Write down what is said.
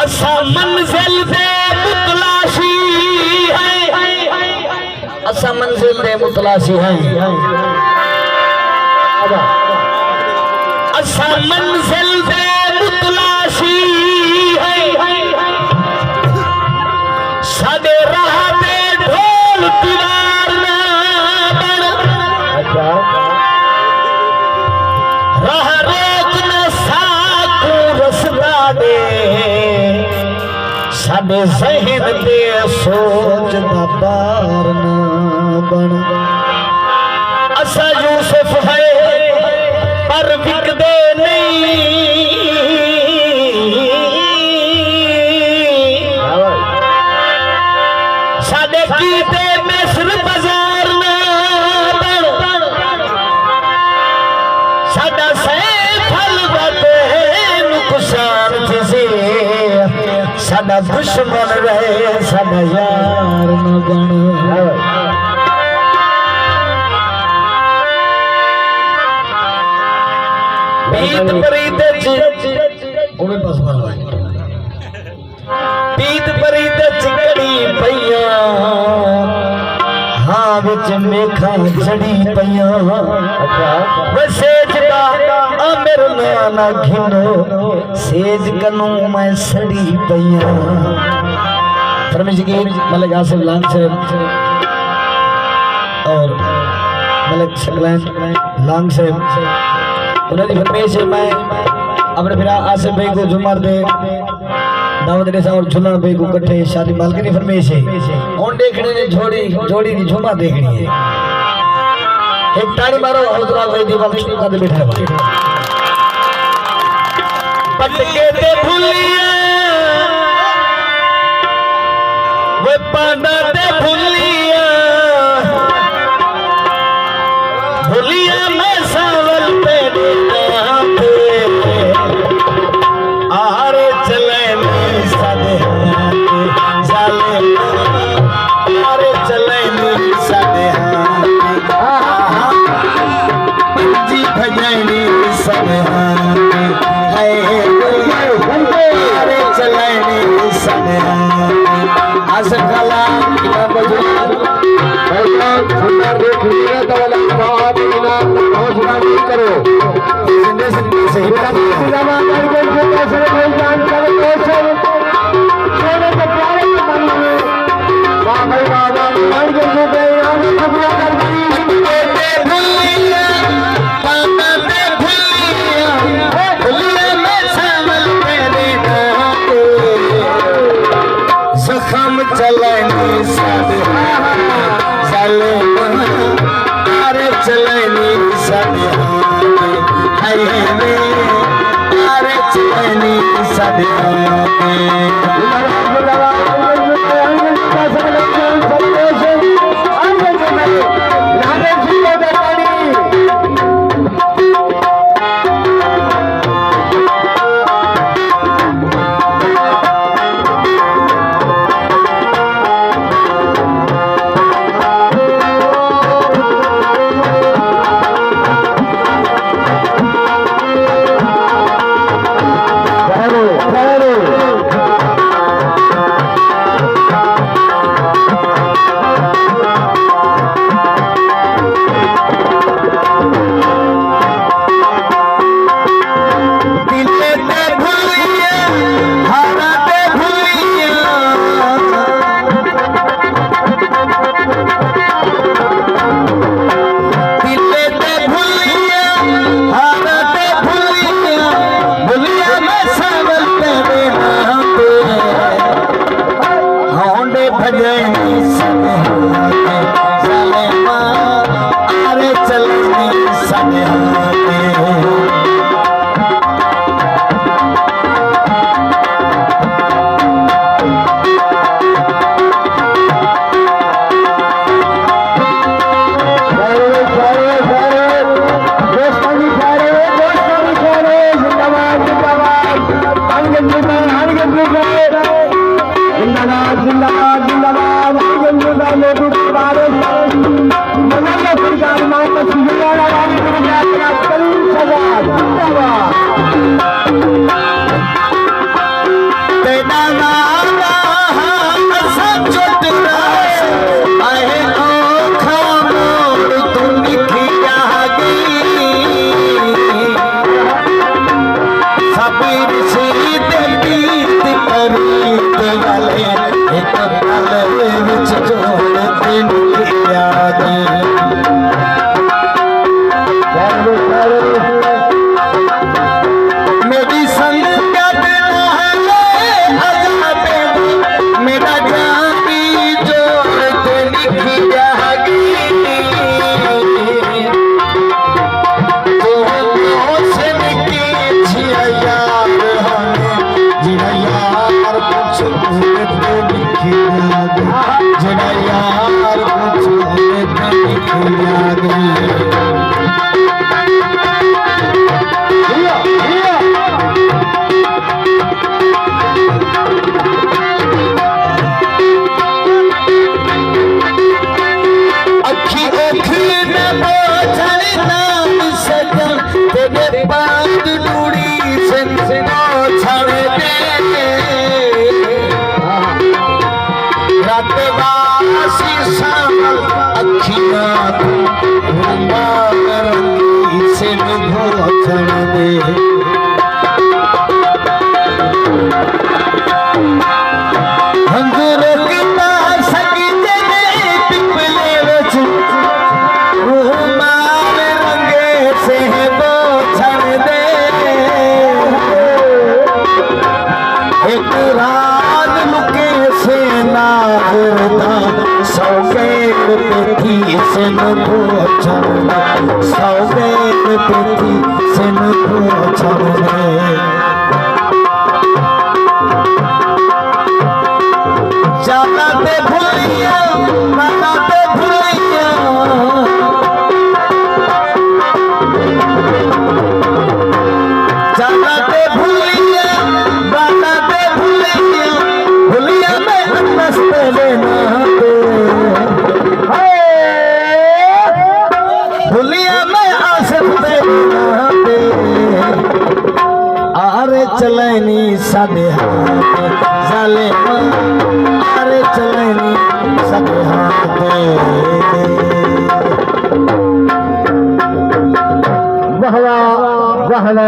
असा मंजिल दे मुतलाशी है, असा मंजिल दे मुतलाशी है, असा मंजिल दे मुतलाशी है, साडे राह दे ढोल दीवार ना बन, राह रोक न साकू रसदा दे, साडे ज़हन दे सोच दा बार ना बन। असा यूसुफ है पर विकदे नहीं, साडे कीते मिस्र बाजार ना बन, साडा सैफल बाते नुकसान थी, साडा दुश्मन रहे साडा यार न बन। पीत परीत ओवे पास वाला पीत परीत चिकड़ी पईया, हाँ विच मेखा चढ़ी पईया, वे सेज दा अमर ना घिनो, सेज कनू मैं सड़ी पईया। फरमाइश की मलिक आसिफ लांग से और मलिक शकलैन लांग से उन्होंने फरमाइश है मैं अपने फिर आसिफ भाई को जुमर दे दावत दे और झुलन भाई को कट्ठे शादी मालकी ने फरमाइश है और देखने ने जोड़ी की झुमा देखनी है। एक ताड़ी मारो हौसला भाई दीवार का दे बैठा है पटके ते भूलिया वे पाना ते भूलिया, भूलिया मैं सावल पे आरे चले नहीं सादे जाले, आरे चले नहीं सादे जी भजनी सादे आरे चले नहीं सादे आसकला सुंदर देखिए तो वाला बहुत इनाम घोषणा नहीं करो जिंदे से ही जमा करके कैसे कोई जान करे कैसे सोने के प्यारे के मन में वाह भाई वाह मान के जो गए हम शुक्रिया करते हैं भूलिया पाना पे भूलिया भूलिया मैं सामल तेरे नाते जख्म चलनी सादे चले अरे चलनी सादे अरे चलनी सादे तेरा वादा सचो तेरा आए औखा मोड़ तू लिखिया गई सबीर से गीत करी वाले एक पल विच जोड़ दिन लिखिया गई मेरी संगत मेरा जाती जोड़ के लिखी जाएगी तो से लिखी छिया यार हमें जिना यार कुछ तो लिखी जाएगी जिना यार कुछ तो लिखी जाएगी चलनी सदे हाथ जाले अरे चलनी सदे हाथ बहला बहला